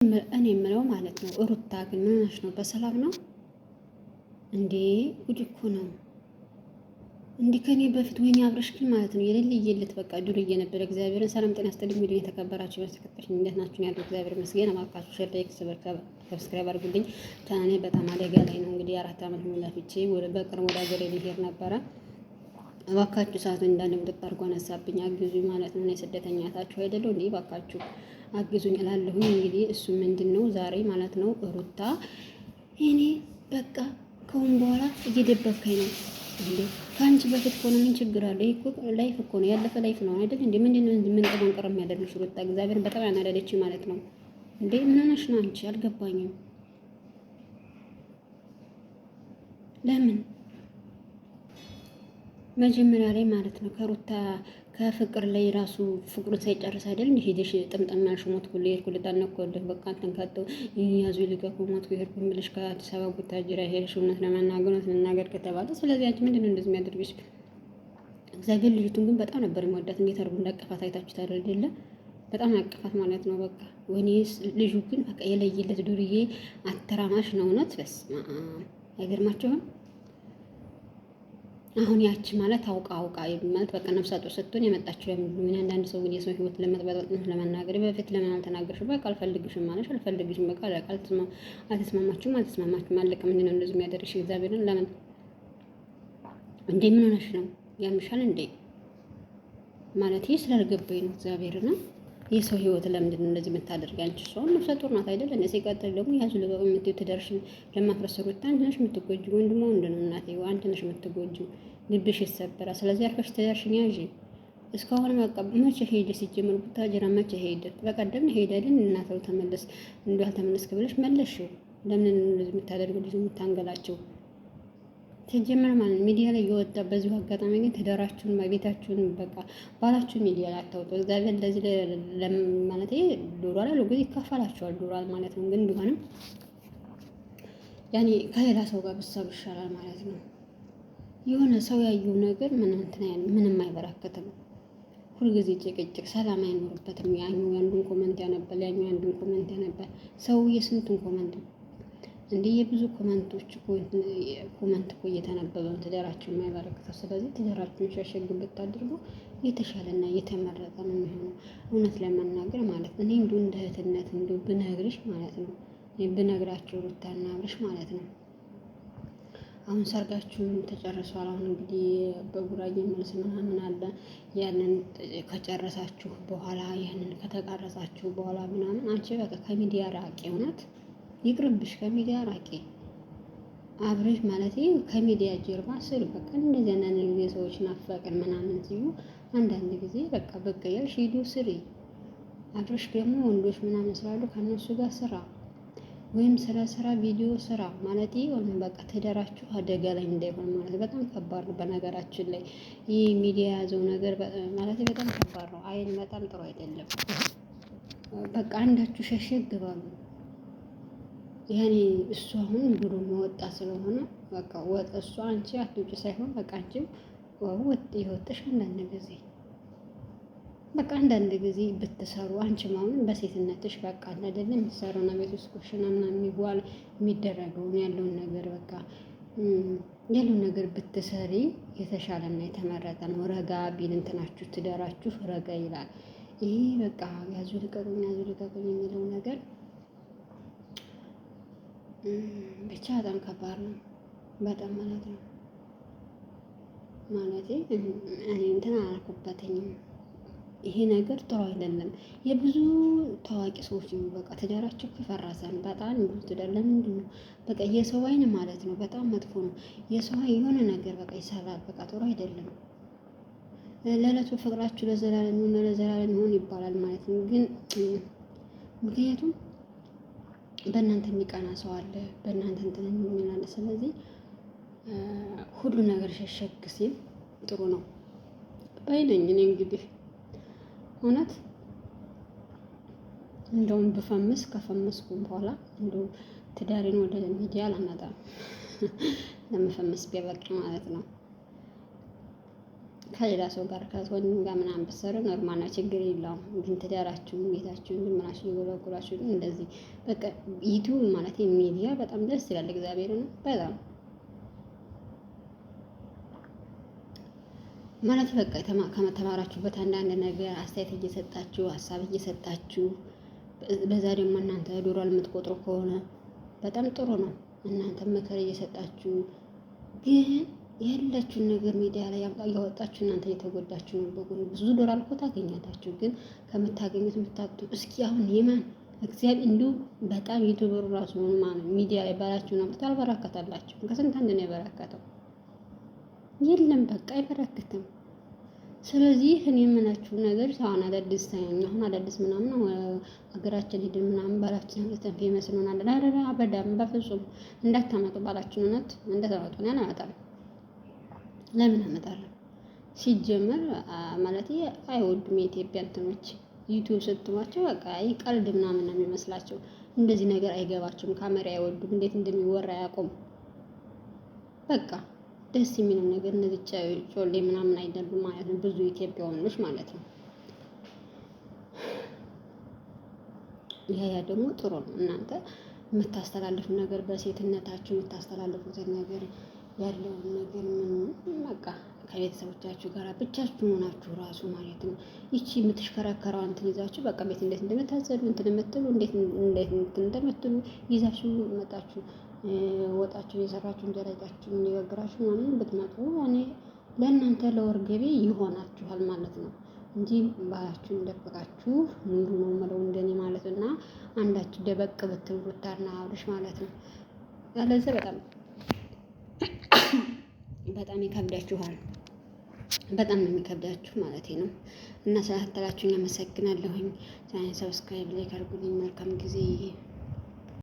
እኔ የምለው ማለት ነው ሩታ ግን ምን ሆነሽ ነው? በሰላም ነው እንዴ? ጉድ እኮ ነው እንዴ! ከኔ በፊት ወይኔ አብረሽ ግን ማለት ነው የሌለ እየለት በቃ ዱርዬ ነበር። እግዚአብሔርን ሰላም ጤና ይስጥልኝ። ወደ የተከበራችሁ ተከታዮች እንዴት ናችሁ? ያለው እግዚአብሔር ይመስገን። አማካችሁ ሼር፣ ላይክ፣ ሰብስክራይብ አድርጉልኝ። ቻናሌ በጣም አደጋ ላይ ነው። እንግዲህ 4 ዓመት ሙሉ ለፍቼ በቅርብ ወደ ሀገሬ ልሄድ ነበረ። እባካችሁ ሰዓቱ እንዳለ ምጥጥ አድርጎ አነሳብኝ። አግዙኝ ማለት ነው። እኔ ስደተኛ ታችሁ አይደለሁ እንዴ? እባካችሁ አግዙኝ እላለሁኝ። እንግዲህ እሱ ምንድነው ዛሬ ማለት ነው ሩታ እኔ በቃ ከሁን በኋላ እየደበከኝ ነው እንዴ? ከአንቺ በፊት ከሆነ ምን ችግር አለ? ይሄ እኮ ላይፍ እኮ ነው፣ ያለፈ ላይፍ ነው አይደል እንዴ? ምንድነው ምን ጠንቀር የሚያደርግሽ ሩታ? እግዚአብሔር በጣም ያናደደች ማለት ነው እንዴ? ምን ሆነሽ ነው አንቺ? አልገባኝም። ለምን መጀመሪያ ላይ ማለት ነው ከሩታ ከፍቅር ላይ ራሱ ፍቅሩን ሳይጨርስ አይደል እንዴ ሄደሽ ጥምጥም ያልሽ ሞት ሁሉ ይርኩል ጣነቆልህ በቃ አንተን ካተው ያዙ ልቀቁ ሞት ይርኩል ብለሽ ከአዲስ አበባ ቡታጅራ ሄደሽ እውነት ለመናገር ከተባለ ስለዚህ አንቺ ምንድነው እንደዚህ የሚያደርግሽ? እግዚአብሔር ልጅቱን ግን በጣም ነበር የሚወዳት። እንዴት አድርጎ እንዳቀፋት አይታችሁት አይደለ? በጣም ያቀፋት ማለት ነው። በቃ ወይኔስ ልጁ ግን በቃ የለየለት ዱርዬ አተራማሽ ነው። እውነት በስመ አብ አይገርማችሁም? አሁን ያቺ ማለት አውቃ ማለት በቃ ነፍሰ ጡር ስትሆን የመጣችው ለምን? አንዳንድ ሰው ግን የሰው ህይወት ለመጥበጥ ለመናገር በፊት ለምን አልተናገርሽም? በቃ አልፈልግሽም ማለሽ አልፈልግሽም በቃ አልተስማማችሁም አለቀ። ምንድን ነው እንደዚህ የሚያደርግሽ? እግዚአብሔርን ለምን እንዴ? ምን ሆነሽ ነው? ያምሻል እንዴ? ማለት ይሄ ስላልገባኝ ነው። እግዚአብሔርን የሰው ህይወት ለምንድን ነው እንደዚህ የምታደርጊ? አንቺ ሰው ነፍሰ ጡር ናት አይደል? እኔ ሲቀጥል ደግሞ ያዙ ልቀቁ የምትይው ትዳርሽን ለማፍረሰሩት አንቺ ነሽ የምትጎጂው። ወንድሞ ወንድ ነው እናቴ፣ አንቺ ነሽ የምትጎጂው። ልብሽ ይሰበራል። ስለዚህ አርፈሽ ትዳርሽን ያዢ። እስካሁን በቃ መቼ ሄደ? ሲጀምር ቡታጅራ መቼ ሄደ? በቀደም ሄደ አይደል? እናተው ተመለስ እንዴ አልተመለስክ ብለሽ መለስሽው። ለምን እንደዚህ የምታደርገው? ልጅ የምታንገላቸው ተጀመረ ማለት ሚዲያ ላይ የወጣ በዚሁ አጋጣሚ ግን ትዳራችሁን ቤታችሁን በቃ ባላችሁ ሚዲያ ላይ አታውጡ። እግዚአብሔር እንደዚህ ማለት ይሄ ዶላር አለ ግን ይካፈላችኋል ዶላር ማለት ነው። ግን ቢሆንም ያኔ ከሌላ ሰው ጋር ብትሰሩ ይሻላል ማለት ነው። የሆነ ሰው ያየው ነገር ምንም አይበረከትም። ሁልጊዜ ጭቅጭቅ ሰላም አይኖርበትም። ያኛው ያንዱን ኮመንት ያነባል፣ ያኛው ያንዱን ኮመንት ያነባል። ሰው የስንቱን ኮመንት እንዴ የብዙ ኮመንቶች ኮመንት እኮ እየተነበበ ነው ትዳራችሁን የማይበረክተው። ስለዚህ ትዳራችሁን ሸሸግ ብታደርጉ የተሻለና የተመረጠ ነው የሚሆነው። እውነት ለመናገር ማለት ነው። እኔ እንደ እህትነት ብነግርሽ ማለት ነው ብነግራችሁ ሩታና አብርሽ ማለት ነው አሁን ሰርጋችሁን ተጨርሷል። አሁን እንግዲህ በጉራጌ መልስ ምናምን አለ። ያንን ከጨረሳችሁ በኋላ ያንን ከተቃረጻችሁ በኋላ ምናምን አንቺ በቃ ከሚዲያ ራቂ። እውነት ይቅርብሽ፣ ከሚዲያ ራቂ። አብረሽ ማለት ከሚዲያ ጀርባ ስር በቃ እንደዚህ አንዳንድ ጊዜ ሰዎች ናፈቅን ምናምን ሲሉ አንዳንድ ጊዜ በቃ በቃ ያልሽ ቪዲዮ ስሪ። አብረሽ ደግሞ ወንዶች ምናምን ስላሉ ከነሱ ጋር ስራ ወይም ስራ ቪዲዮ ስራ ማለት ወይም በቃ ትዳራችሁ አደጋ ላይ እንዳይሆን ማለት በጣም ከባድ ነው። በነገራችን ላይ ይህ ሚዲያ የያዘው ነገር ማለት በጣም ከባድ ነው። አይን በጣም ጥሩ አይደለም። በቃ አንዳችሁ ሸሸግ ባሉ ያኔ እሱ አሁን ብሎ መወጣ ስለሆነ በቃ ወጥ እሱ አንቺ አትውጪ ሳይሆን በቃ አንቺ ወጥ ይወጥሽ አንዳንድ ጊዜ ብትሰሩ አንቺም አሁን በሴትነትሽ በቃ አይደለም የምትሰሩና ቤት ውስጥ ኩሽና ምናምን የሚደረገውን ያለውን ነገር በቃ ያለውን ነገር ብትሰሪ የተሻለና የተመረጠ ነው። ረጋ ቢል እንትናችሁ ትዳራችሁ ረጋ ይላል። ይሄ በቃ ያዙ ልቀቁኝ የሚለው ነገር ብቻ በጣም ከባድ ነው። በጣም ማለት ነው ማለቴ እኔ እንትን አላልኩበትኝም። ይሄ ነገር ጥሩ አይደለም። የብዙ ታዋቂ ሰዎች በቃ ትዳራቸው ከፈረሰ በጣም ብዙ ትዳር ለምንድን ነው በቃ የሰው አይን ማለት ነው በጣም መጥፎ ነው። የሰው አይን የሆነ ነገር በቃ ይሰራል። በቃ ጥሩ አይደለም። ለዕለቱ ፍቅራችሁ ለዘላለም ይሁን ይባላል ማለት ነው። ግን ምክንያቱም በእናንተ የሚቀና ሰው አለ፣ በእናንተ እንትን የሚላለ። ስለዚህ ሁሉ ነገር ሸሸግ ሲል ጥሩ ነው ባይነኝ እኔ እንግዲህ እውነት እንደውም ብፈምስ ከፈመስኩም በኋላ እንደው ትዳሬን ወደ ሚዲያ አላመጣም። ለመፈመስ ቢያበቃ ማለት ነው። ከሌላ ሰው ጋር ከወንድም ጋር ምናምን ብትሰሩ ኖርማል ነው፣ ችግር የለውም። ግን ትዳራችሁን ቤታችሁን ዝም ብላችሁ እየጎለጎላችሁ እንደዚህ በቃ ዩቲዩብ ማለት ሚዲያ በጣም ደስ ይላል። እግዚአብሔር ነው በጣም ማለት በቃ ከመተማራችሁበት አንዳንድ ነገር አስተያየት እየሰጣችሁ ሀሳብ እየሰጣችሁ በዛ ደግሞ እናንተ ዶላር የምትቆጥሩ ከሆነ በጣም ጥሩ ነው። እናንተ ምክር እየሰጣችሁ ግን ያላችሁን ነገር ሚዲያ ላይ እያወጣችሁ እናንተ እየተጎዳችሁ ነው። በጎን ብዙ ዶላር እኮ ታገኛላችሁ፣ ግን ከምታገኙት የምታጡ እስኪ አሁን የማን እግዚአብሔር እንዲሁ በጣም ዩቲዩበሩ ራሱ ማለት ሚዲያ ላይ ባላችሁን አምጥቶ አልበረከታላችሁ። ከስንት አንድ ነው የበረከተው? የለም በቃ አይበረክትም። ስለዚህ እኔ የምላችሁ ነገር አሁን አዳዲስ አሁን አዳዲስ ምናምን ሀገራችን ሄድን ምናምን ባላችን አምጥተን ፌመስ እንሆናለን። አረ አበዳም በፍጹም እንዳታመጡ ባላችን እውነት እንዳታመጡ ነው ያናመጣል። ለምን አመጣለሁ? ሲጀመር ማለት አይወዱም የኢትዮጵያ እንትኖች ዩቲዩብ ስትሟቸው በቃ ቀልድ ምናምን ነው የሚመስላቸው። እንደዚህ ነገር አይገባቸውም። ካሜራ አይወዱም። እንዴት እንደሚወራ አያውቁም። በቃ ደስ የሚለው ነገር እነዚህ ጮሌ ምናምን አይደሉም ማለት ነው። ብዙ ኢትዮጵያ ወንዶች ማለት ነው። ያ ደግሞ ጥሩ ነው። እናንተ የምታስተላልፉ ነገር በሴትነታችሁ የምታስተላልፉትን ነገር ያለውን ነገር ምን በቃ ከቤተሰቦቻችሁ ጋር ብቻችሁ ሆናችሁ ራሱ ማለት ነው። ይቺ የምትሽከረከረው እንትን ይዛችሁ በቃ ቤት እንዴት እንደምታዘሉ እንትን የምትሉ እንዴት እንደምትሉ ይዛችሁ መጣችሁ ወጣችሁ የሰራችሁ እንጀራ ይዛችሁ እየጋገራችሁ ምናምን ብትመጡ እኔ ለእናንተ ለወር ገቢ ይሆናችኋል ማለት ነው እንጂ ባህላችሁን ደበቃችሁ ኑሩ ነው የምለው እንደኔ ማለት እና አንዳችሁ ደበቅ ብትሉ ሩታና አብርሽ ማለት ነው። ያለዚህ በጣም ይከብዳችኋል። በጣም ነው የሚከብዳችሁ ማለት ነው። እና ስለተከታተላችሁኝ አመሰግናለሁኝ። ሰብስክራይብ ላይ አድርጉልኝ። መልካም ጊዜ